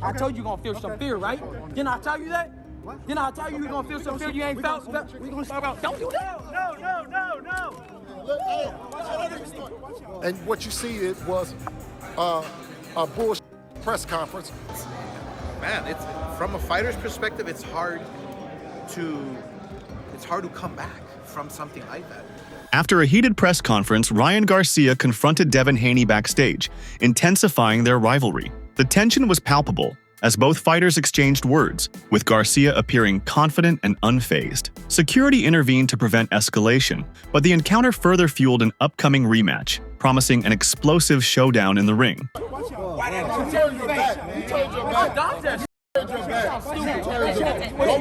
I told you gonna feel some fear, right? Didn't I tell you that? What? Didn't I tell you gonna feel some fear you ain't felt? We gonna talk about. Don't do that. No. And what you see was a bullshit press conference. Man, it's from a fighter's perspective, it's hard to come back from something like that. After a heated press conference, Ryan Garcia confronted Devin Haney backstage, intensifying their rivalry. The tension was palpable as both fighters exchanged words, with Garcia appearing confident and unfazed. Security intervened to prevent escalation, but the encounter further fueled an upcoming rematch, promising an explosive showdown in the ring. Why didn't you turn your back? You turned your back. Don't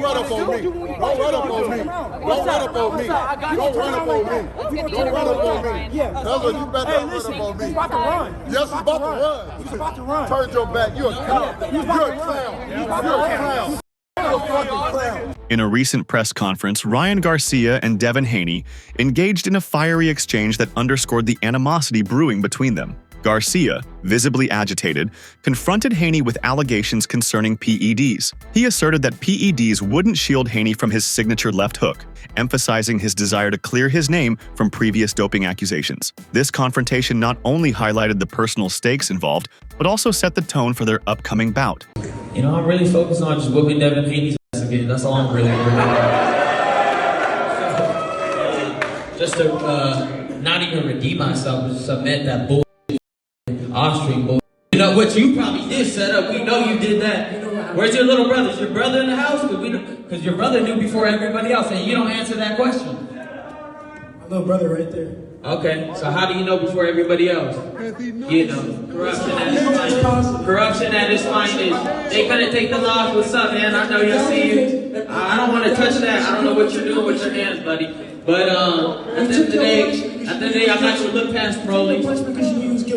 run up on me. Don't run up on me. Don't run up on me. Don't run up on me. Don't run up on me. That's what you better not run up on me. He's about to run. Yes, he's about to run. He's about to run. Turn your back. You're a clown. You're a clown. You're a clown. You're a fucking clown. In a recent press conference, Ryan Garcia and Devin Haney engaged in a fiery exchange that underscored the animosity brewing between them. Garcia, visibly agitated, confronted Haney with allegations concerning PEDs. He asserted that PEDs wouldn't shield Haney from his signature left hook, emphasizing his desire to clear his name from previous doping accusations. This confrontation not only highlighted the personal stakes involved, but also set the tone for their upcoming bout. You know, I'm really focused on just whooping Devin Haney's ass again. That's all I'm really worried about. Just to not even redeem myself, just submit that bull. Off-stream bull. You know what you probably did set up. We know you did that. Where's your little brother? Is your brother in the house? Because your brother knew before everybody else, and you don't answer that question. My little brother right there. Okay, so how do you know before everybody else? You know, corruption at its finest. Corruption at its finest. They couldn't take the loss. What's up, man? I know you'll see you. I don't want to touch that. I don't know what you're doing with your hands, buddy. But at the end of the day, I'm not your look past Broly.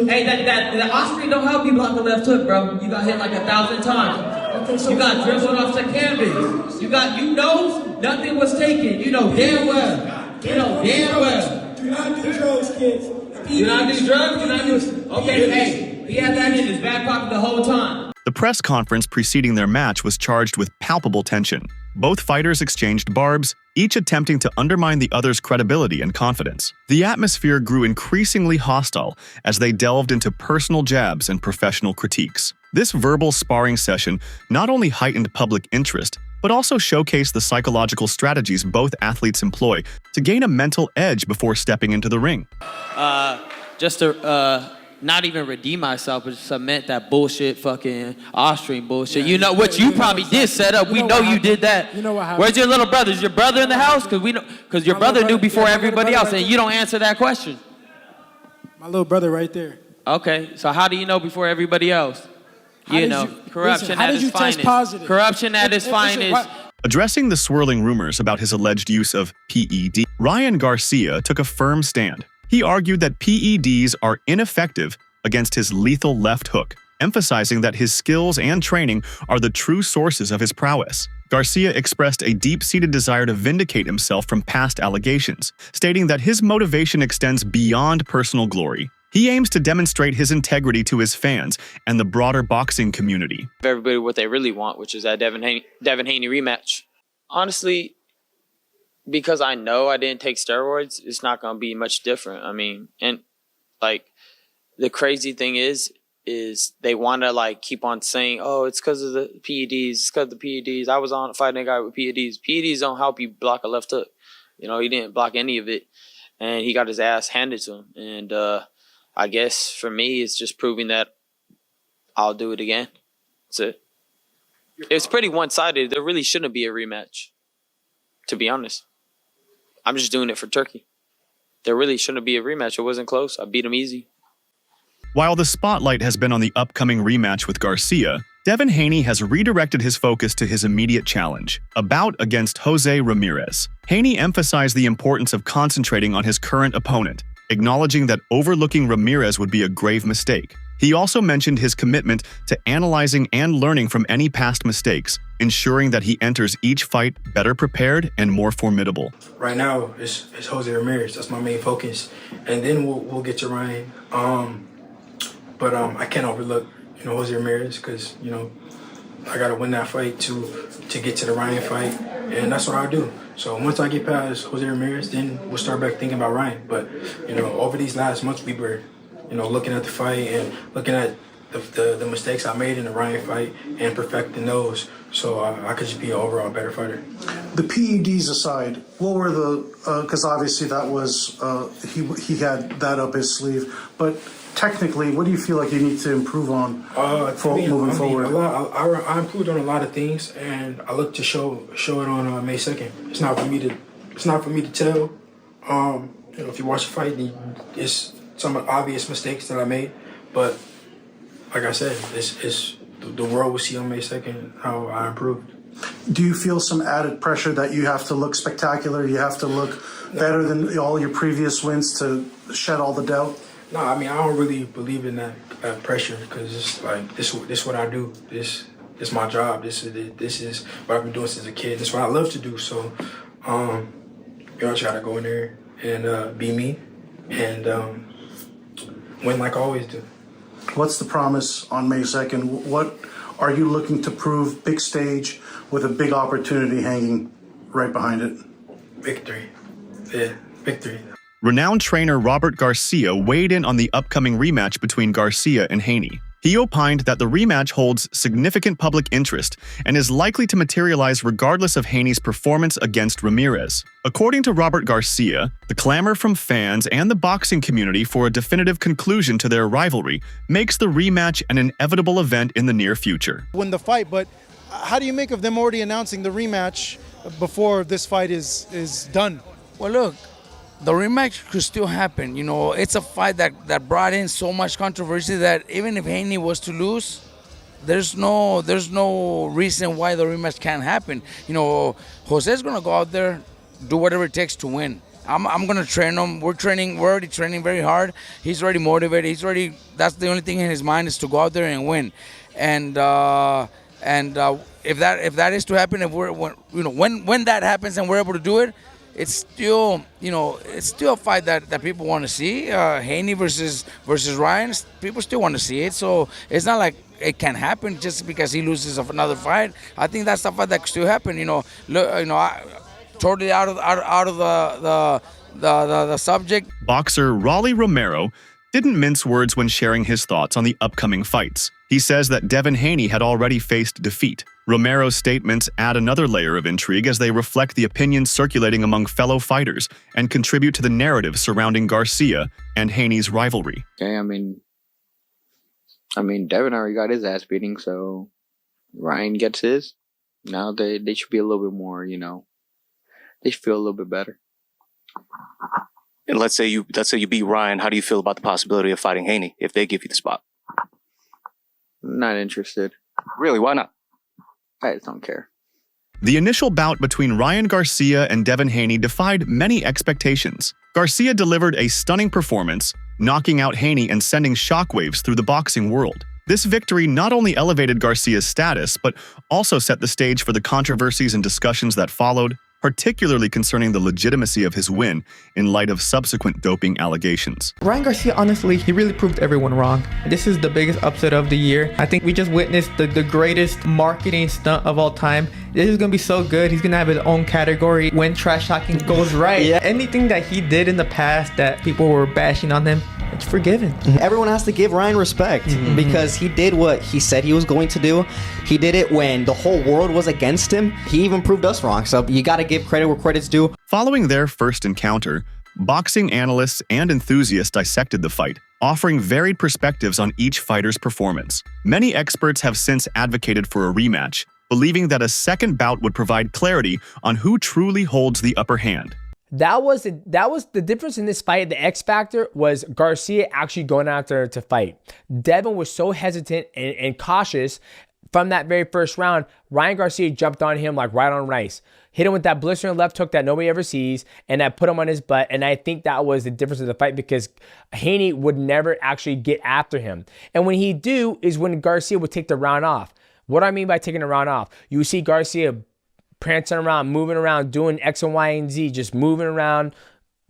Hey, that Osprey don't help you block the left hook, bro. You got hit like 1,000 times. You got dribbled off the canvas. You know nothing was taken. You know damn well. You know damn well. Do not do drugs, kids. Do not do drugs? Do not do... Okay, hey, he had that in his back pocket the whole time. The press conference preceding their match was charged with palpable tension. Both fighters exchanged barbs, each attempting to undermine the other's credibility and confidence. The atmosphere grew increasingly hostile as they delved into personal jabs and professional critiques. This verbal sparring session not only heightened public interest, but also showcased the psychological strategies both athletes employ to gain a mental edge before stepping into the ring. Just to not even redeem myself, but submit that bullshit fucking off-stream bullshit. You know what you probably did set up. We know you did that. You know what happened? Where's your little brother? Is your brother in the house? Because your brother knew before everybody else, and you don't answer that question. My little brother right there. Okay, so how do you know before everybody else? You know, corruption at its finest. Corruption at its finest. Addressing the swirling rumors about his alleged use of PED, Ryan Garcia took a firm stand. He argued that PEDs are ineffective against his lethal left hook, emphasizing that his skills and training are the true sources of his prowess. Garcia expressed a deep-seated desire to vindicate himself from past allegations, stating that his motivation extends beyond personal glory. He aims to demonstrate his integrity to his fans and the broader boxing community. Everybody what they really want, which is that Devin Haney rematch. Honestly, because I know I didn't take steroids, it's not going to be much different. I mean, and like the crazy thing is they want to like keep on saying, oh, it's because of the PEDs, it's because of the PEDs. I was on fighting a guy with PEDs. PEDs don't help you block a left hook. You know, he didn't block any of it, and he got his ass handed to him. And I guess for me, it's just proving that I'll do it again. That's it. It's pretty one-sided. There really shouldn't be a rematch, to be honest. I'm just doing it for Turkey. There really shouldn't be a rematch. It wasn't close. I beat him easy. While the spotlight has been on the upcoming rematch with Garcia, Devin Haney has redirected his focus to his immediate challenge, a bout against Jose Ramirez. Haney emphasized the importance of concentrating on his current opponent, acknowledging that overlooking Ramirez would be a grave mistake. He also mentioned his commitment to analyzing and learning from any past mistakes, ensuring that he enters each fight better prepared and more formidable. Right now, it's Jose Ramirez. That's my main focus, and then we'll get to Ryan. But I can't overlook Jose Ramirez because I gotta win that fight to get to the Ryan fight, and that's what I'll do. So once I get past Jose Ramirez, then we'll start back thinking about Ryan. But over these last months, we were, looking at the fight and looking at the mistakes I made in the Ryan fight and perfecting those, so I could just be an overall better fighter. The PEDs aside, what were because obviously that was, he had that up his sleeve, but technically, what do you feel like you need to improve on moving forward? I improved on a lot of things, and I look to show it on May 2nd. It's not for me to tell. If you watch the fight, it's some obvious mistakes that I made, but like I said, it's the world will see on May 2nd how I improved. Do you feel some added pressure that you have to look spectacular, you have to look better than all your previous wins to shed all the doubt? No, I mean, I don't really believe in that pressure, because it's like this what I do. This my job. This is what I've been doing since a kid. This is what I love to do. So, I just gotta go in there and be me and win like I always do. What's the promise on May 2nd? What are you looking to prove? Big stage with a big opportunity hanging right behind it. Victory. Yeah, victory. Renowned trainer Robert Garcia weighed in on the upcoming rematch between Garcia and Haney. He opined that the rematch holds significant public interest and is likely to materialize regardless of Haney's performance against Ramirez. According to Robert Garcia, the clamor from fans and the boxing community for a definitive conclusion to their rivalry makes the rematch an inevitable event in the near future. Win the fight, but how do you make of them already announcing the rematch before this fight is done? Well, look, the rematch could still happen. It's a fight that brought in so much controversy that even if Haney was to lose, there's no reason why the rematch can't happen. Jose's gonna go out there, do whatever it takes to win. I'm gonna train him. We're already training very hard. He's already motivated. That's the only thing in his mind is to go out there and win. And if that is to happen, when that happens and we're able to do it, it's still a fight that people want to see. Haney versus Ryan, people still want to see it. So it's not like it can happen just because he loses another fight. I think that's the fight that could still happen. Totally out of the subject. Boxer Rolly Romero didn't mince words when sharing his thoughts on the upcoming fights. He says that Devin Haney had already faced defeat. Romero's statements add another layer of intrigue as they reflect the opinions circulating among fellow fighters and contribute to the narrative surrounding Garcia and Haney's rivalry. Okay, I mean, Devin already got his ass beating, so Ryan gets his. Now they should be a little bit more, they should feel a little bit better. And let's say you beat Ryan. How do you feel about the possibility of fighting Haney if they give you the spot? Not interested. Really? Why not? I just don't care. The initial bout between Ryan Garcia and Devin Haney defied many expectations. Garcia delivered a stunning performance, knocking out Haney and sending shockwaves through the boxing world. This victory not only elevated Garcia's status, but also set the stage for the controversies and discussions that followed, particularly concerning the legitimacy of his win in light of subsequent doping allegations. Ryan Garcia, honestly, he really proved everyone wrong. This is the biggest upset of the year. I think we just witnessed the greatest marketing stunt of all time. This is going to be so good. He's going to have his own category when trash talking goes right. Yeah. Anything that he did in the past that people were bashing on him, it's forgiven. Everyone has to give Ryan respect because he did what he said he was going to do. He did it when the whole world was against him. He even proved us wrong, so you got to give credit where credit's due. Following their first encounter, boxing analysts and enthusiasts dissected the fight, offering varied perspectives on each fighter's performance. Many experts have since advocated for a rematch, believing that a second bout would provide clarity on who truly holds the upper hand. That was the difference in this fight. The X factor was Garcia actually going out there to fight. Devin was so hesitant and cautious from that very first round. Ryan Garcia jumped on him like right on rice. Hit him with that blistering left hook that nobody ever sees, and that put him on his butt. And I think that was the difference of the fight because Haney would never actually get after him. And when he do is when Garcia would take the round off. What do I mean by taking the round off? You see Garcia prancing around, moving around, doing X and Y and Z, just moving around,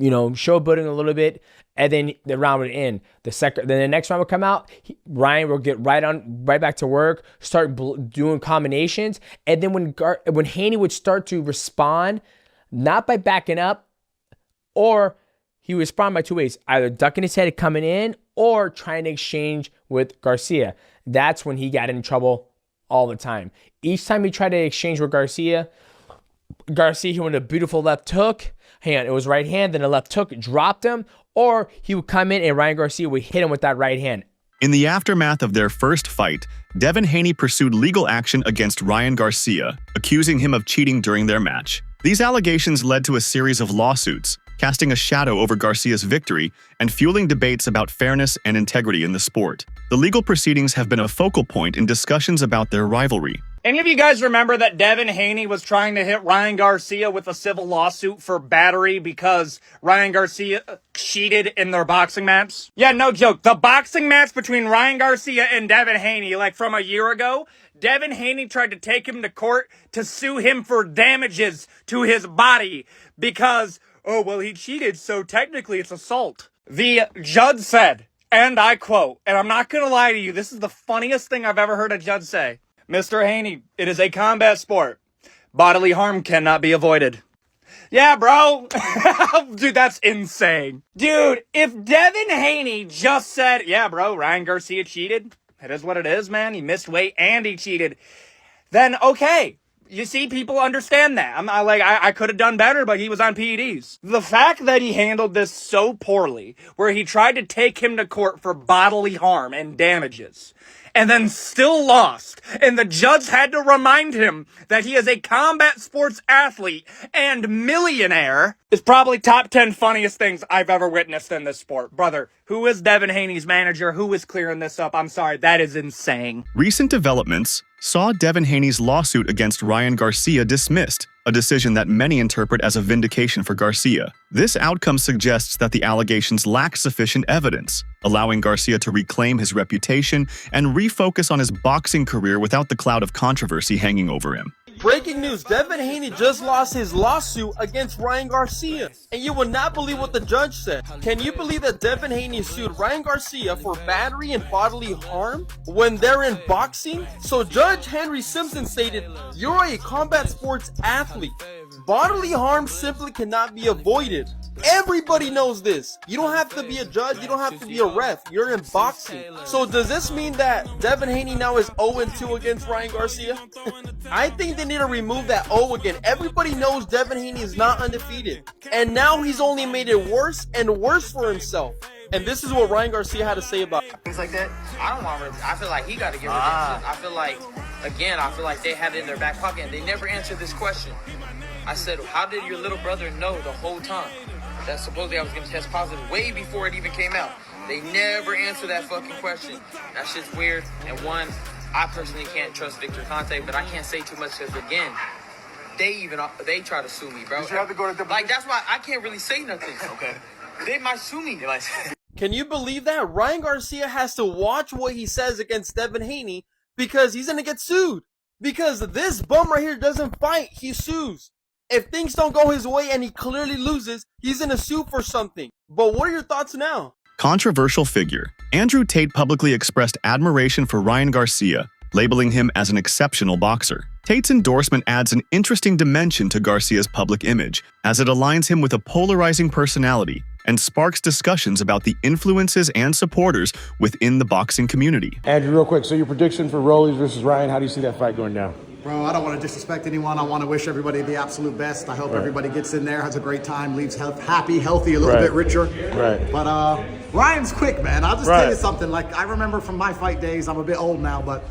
showboating a little bit. and then the round would end. Then the next round would come out. Ryan will get right back to work, start doing combinations, and then when Haney would start to respond, not by backing up, or he would respond by 2 ways: either ducking his head coming in, or trying to exchange with Garcia. That's when he got in trouble all the time. Each time he tried to exchange with Garcia, he went a beautiful left hook. It was right hand, then a left hook, dropped him, or he would come in and Ryan Garcia would hit him with that right hand. In the aftermath of their first fight, Devin Haney pursued legal action against Ryan Garcia, accusing him of cheating during their match. These allegations led to a series of lawsuits, casting a shadow over Garcia's victory and fueling debates about fairness and integrity in the sport. The legal proceedings have been a focal point in discussions about their rivalry. Any of you guys remember that Devin Haney was trying to hit Ryan Garcia with a civil lawsuit for battery because Ryan Garcia cheated in their boxing match? Yeah, no joke. The boxing match between Ryan Garcia and Devin Haney, like from a year ago, Devin Haney tried to take him to court to sue him for damages to his body because, oh, well, he cheated, so technically it's assault. The judge said, and I quote, and I'm not going to lie to you, this is the funniest thing I've ever heard a judge say. Mr. Haney, it is a combat sport. Bodily harm cannot be avoided. Yeah, bro. Dude, that's insane. Dude, if Devin Haney just said, yeah, bro, Ryan Garcia cheated. It is what it is, man. He missed weight and he cheated. Then, okay. You see, people understand that. I could have done better, but he was on PEDs. The fact that he handled this so poorly, where he tried to take him to court for bodily harm and damages, and then still lost, and the judge had to remind him that he is a combat sports athlete and millionaire, is probably top 10 funniest things I've ever witnessed in this sport. Brother, who is Devin Haney's manager? Who is clearing this up? I'm sorry, that is insane. Recent developments saw Devin Haney's lawsuit against Ryan Garcia dismissed, a decision that many interpret as a vindication for Garcia. This outcome suggests that the allegations lack sufficient evidence, allowing Garcia to reclaim his reputation and refocus on his boxing career without the cloud of controversy hanging over him. Breaking news, Devin Haney just lost his lawsuit against Ryan Garcia. And you will not believe what the judge said. Can you believe that Devin Haney sued Ryan Garcia for battery and bodily harm when they're in boxing? So Judge Henry Simpson stated, "You're a combat sports athlete. Bodily harm simply cannot be avoided." Everybody knows this. You don't have to be a judge. You don't have to be a ref. You're in boxing. So does this mean that Devin Haney now is 0-2 against Ryan Garcia? I think they need to remove that O again. Everybody knows Devin Haney is not undefeated. And now he's only made it worse and worse for himself. And this is what Ryan Garcia had to say about it. Things like that, I don't want to. I feel like he got to get redemption. I feel like they had it in their back pocket and they never answered this question. I said, how did your little brother know the whole time that supposedly I was going to test positive way before it even came out? They never answered that fucking question. That shit's weird. And one, I personally can't trust Victor Conte, but I can't say too much because, again, they try to sue me, bro. You have to go to like, that's why I can't really say nothing. Okay. They might sue me. Can you believe that? Ryan Garcia has to watch what he says against Devin Haney because he's going to get sued. Because this bum right here doesn't fight, he sues. If things don't go his way and he clearly loses, he's in a suit for something. But what are your thoughts now? Controversial figure. Andrew Tate publicly expressed admiration for Ryan Garcia, labeling him as an exceptional boxer. Tate's endorsement adds an interesting dimension to Garcia's public image, as it aligns him with a polarizing personality and sparks discussions about the influences and supporters within the boxing community. Andrew, real quick, so your prediction for Rollies versus Ryan, how do you see that fight going down? Bro, I don't want to disrespect anyone. I want to wish everybody the absolute best. I hope everybody gets in there, has a great time, leaves happy, healthy, a little bit richer. Right. But Ryan's quick, man. I'll just tell you something. Like, I remember from my fight days, I'm a bit old now, but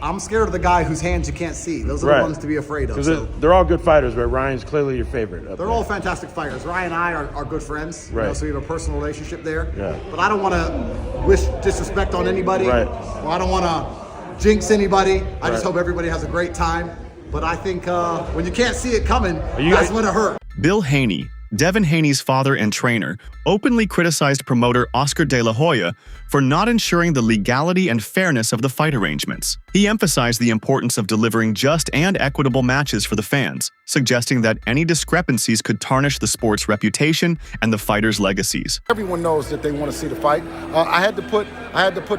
I'm scared of the guy whose hands you can't see. Those are the ones to be afraid of. Because they're all good fighters, but Ryan's clearly your favorite. They're all fantastic fighters. Ryan and I are good friends, right. So we have a personal relationship there. Yeah. But I don't want to wish disrespect on anybody. Right. Or I don't want to jinx anybody. I just hope everybody has a great time. But I think when you can't see it coming, that's when it hurts. Bill Haney, Devin Haney's father and trainer openly criticized promoter Oscar De La Hoya for not ensuring the legality and fairness of the fight arrangements. He emphasized the importance of delivering just and equitable matches for the fans, suggesting that any discrepancies could tarnish the sport's reputation and the fighters' legacies. Everyone knows that they want to see the fight. I had to put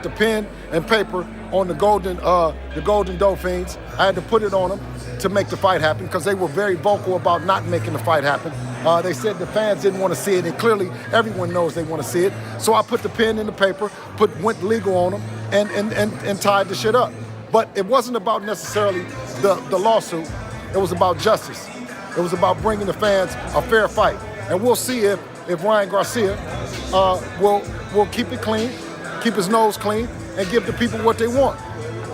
the pen and paper on the golden Dauphins. I had to put it on them to make the fight happen because they were very vocal about not making the fight happen. They said the fans didn't want to see it, and clearly everyone knows they want to see it. So I put the pen in the paper, went legal on them, and tied the shit up. But it wasn't about necessarily the lawsuit. It was about justice. It was about bringing the fans a fair fight. And we'll see if Ryan Garcia will keep it clean, keep his nose clean, and give the people what they want.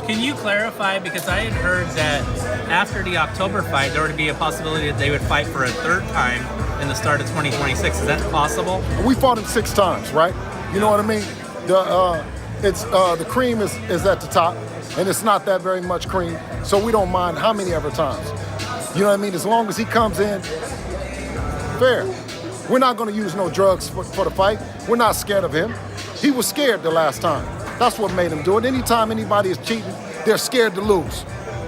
Can you clarify, because I had heard that after the October fight, there would be a possibility that they would fight for a third time in the start of 2026. Is that possible? We fought him 6 times, right? You know what I mean? The cream is at the top, and it's not that very much cream, so we don't mind how many ever times. You know what I mean? As long as he comes in fair. We're not going to use no drugs for the fight. We're not scared of him. He was scared the last time. That's what made him do it. Anytime anybody is cheating, they're scared to lose.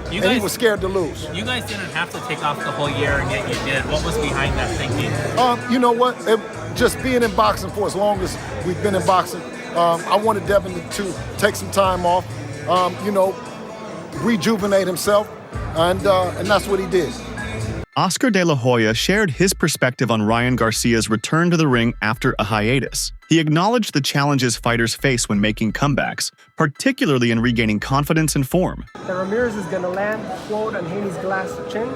He was scared to lose. You guys didn't have to take off the whole year, and yet you did. What was behind that thinking? You know what? Just being in boxing for as long as we've been in boxing, I wanted Devin to take some time off, rejuvenate himself, and that's what he did. Oscar De La Hoya shared his perspective on Ryan Garcia's return to the ring after a hiatus. He acknowledged the challenges fighters face when making comebacks, particularly in regaining confidence and form. That Ramirez is going to land, quote, on Haney's glass chin?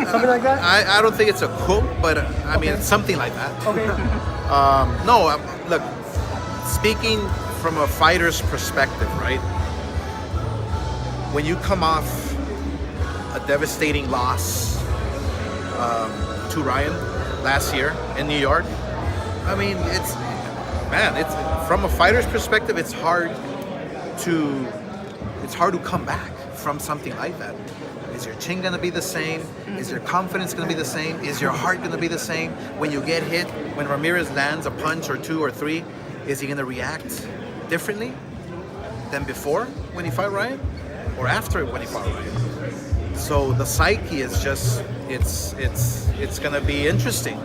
Something like that? I don't think it's a quote, but I mean, it's something like that. Okay. Look, speaking from a fighter's perspective, right? When you come off a devastating loss to Ryan last year in New York, I mean, it's from a fighter's perspective, it's hard to come back from something like that. Is your chin gonna be the same? Is your confidence gonna be the same? Is your heart gonna be the same? When you get hit, when Ramirez lands a punch or 2 or 3, is he gonna react differently than before when he fought Ryan, or after when he fought Ryan? So the psyche is just, it's gonna be interesting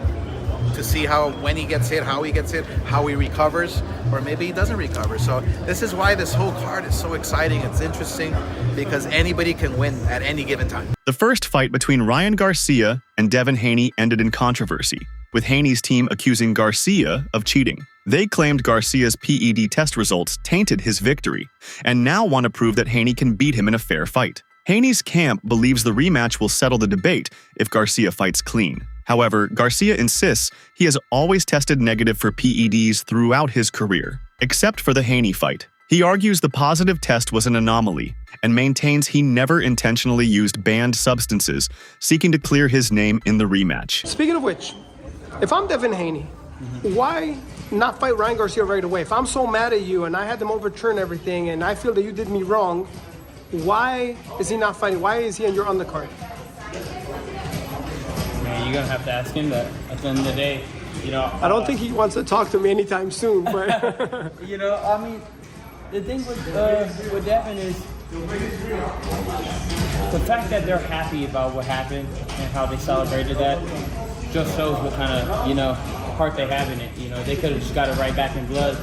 to see when he gets hit, how he gets hit, how he recovers, or maybe he doesn't recover. So this is why this whole card is so exciting. It's interesting because anybody can win at any given time. The first fight between Ryan Garcia and Devin Haney ended in controversy, with Haney's team accusing Garcia of cheating. They claimed Garcia's PED test results tainted his victory, and now want to prove that Haney can beat him in a fair fight. Haney's camp believes the rematch will settle the debate if Garcia fights clean. However, Garcia insists he has always tested negative for PEDs throughout his career, except for the Haney fight. He argues the positive test was an anomaly and maintains he never intentionally used banned substances, seeking to clear his name in the rematch. Speaking of which, if I'm Devin Haney, why not fight Ryan Garcia right away? If I'm so mad at you and I had them overturn everything and I feel that you did me wrong, why is he not fighting? Why is he on your undercard? You're gonna have to ask him that at the end of the day. I don't think he wants to talk to me anytime soon, but I mean, the thing with Devin is the fact that they're happy about what happened and how they celebrated that just shows what kind of heart they have in it. They could have just got it right back in blood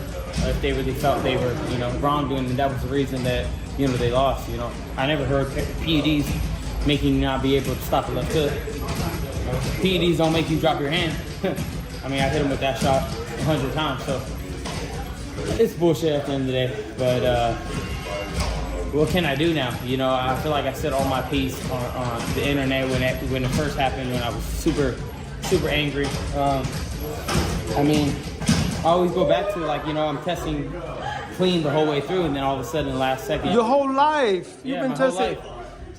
if they really felt they were wrongdoing, and that was the reason that they lost. I never heard PEDs making you not be able to stop a left hook. PEDs don't make you drop your hand. I mean, I hit him with that shot 100 times, so it's bullshit at the end of the day. But what can I do now? I feel like I said all my piece on the internet when it first happened, when I was super angry. I mean, I always go back to I'm testing clean the whole way through, and then all of a sudden, last second. Your whole life, you've been testing.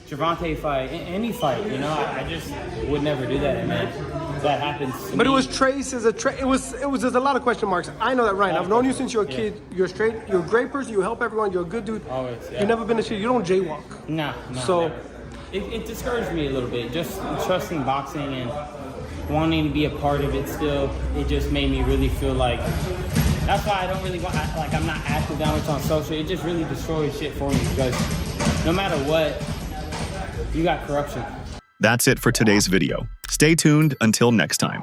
Gervonta fight, any fight, I just would never do that, and then that happens to But me. it was traces, it was there's a lot of question marks. I know that, Ryan. I've known you since you're a kid. You're straight, you're a great person, you help everyone, you're a good dude. Always, yeah. You've never been a shit, you don't jaywalk. No, so never. It discouraged me a little bit, just trusting boxing, and wanting to be a part of it still, it just made me really feel like, that's why I don't really want, like I'm not active that much on social. It just really destroys shit for me because no matter what, you got corruption. That's it for today's video. Stay tuned until next time.